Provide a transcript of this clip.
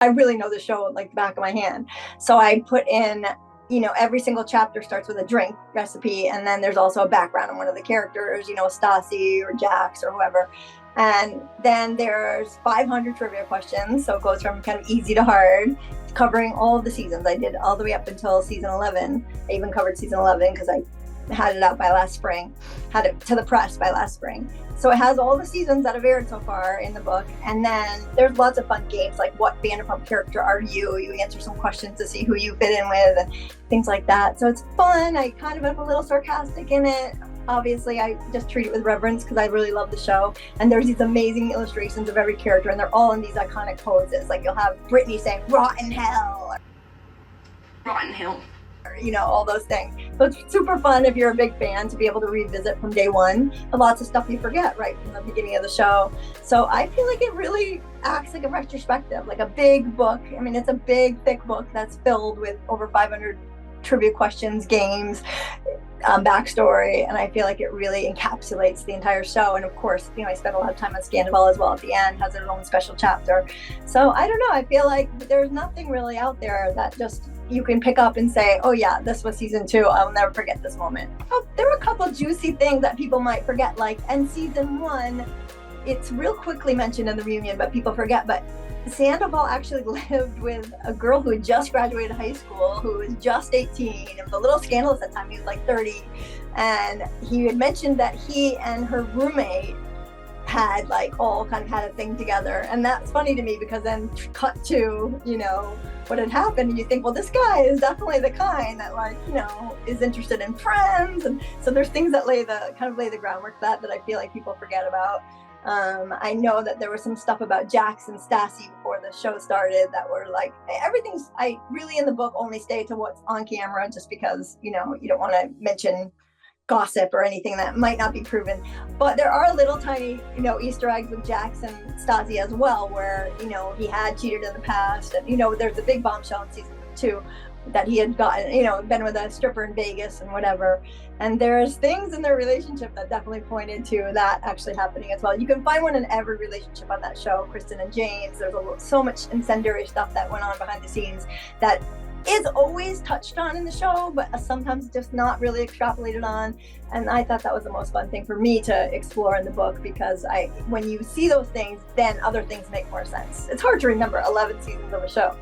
I really know the show like the back of my hand. So I put in, every single chapter starts with a drink recipe. And then there's also a background on one of the characters, Stassi or Jax or whoever. And then there's 500 trivia questions. So it goes from kind of easy to hard, covering all of the seasons. I did all the way up until season 11. I even covered season 11 because I had it out by last spring, had it to the press by last spring. So it has all the seasons that have aired so far in the book. And then there's lots of fun games, like what Vanderpump character are you? You answer some questions to see who you fit in with and things like that. So it's fun. I kind of am a little sarcastic in it. Obviously, I just treat it with reverence because I really love the show. And there's these amazing illustrations of every character, and they're all in these iconic poses. Like you'll have Brittany saying, "Rotten hell." Rotten hell. All those things. So it's super fun if you're a big fan to be able to revisit from day one. And lots of stuff you forget right from the beginning of the show. So I feel like it really acts like a retrospective, like a big book. I mean, it's a big, thick book that's filled with over 500 trivia questions, games, backstory, and I feel like it really encapsulates the entire show. And of course, I spent a lot of time on Scandal as well at the end, has its own special chapter. So I don't know, I feel like there's nothing really out there that just you can pick up and say, oh yeah, this was season 2, I'll never forget this moment. Oh, there were a couple juicy things that people might forget, like in season 1, it's real quickly mentioned in the reunion, but people forget, but Sandoval actually lived with a girl who had just graduated high school, who was just 18, and was a little scandalous at the time. He was like 30, and he had mentioned that he and her roommate had all kind of had a thing together. And that's funny to me because then cut to, what had happened, and you think, well, this guy is definitely the kind that is interested in friends. And so there's things that lay the groundwork that I feel like people forget about. I know that there was some stuff about Jax and Stassi before the show started that were I really in the book only stay to what's on camera, just because, you don't want to mention gossip or anything that might not be proven. But there are little tiny, Easter eggs with Jax and Stassi as well, where, he had cheated in the past. And, there's a big bombshell in season 2 that he had gotten, been with a stripper in Vegas and whatever. And there's things in their relationship that definitely pointed to that actually happening as well. You can find one in every relationship on that show, Kristen and James. There's so much incendiary stuff that went on behind the scenes that is always touched on in the show, but sometimes just not really extrapolated on. And I thought that was the most fun thing for me to explore in the book, because when you see those things, then other things make more sense. It's hard to remember 11 seasons of a show.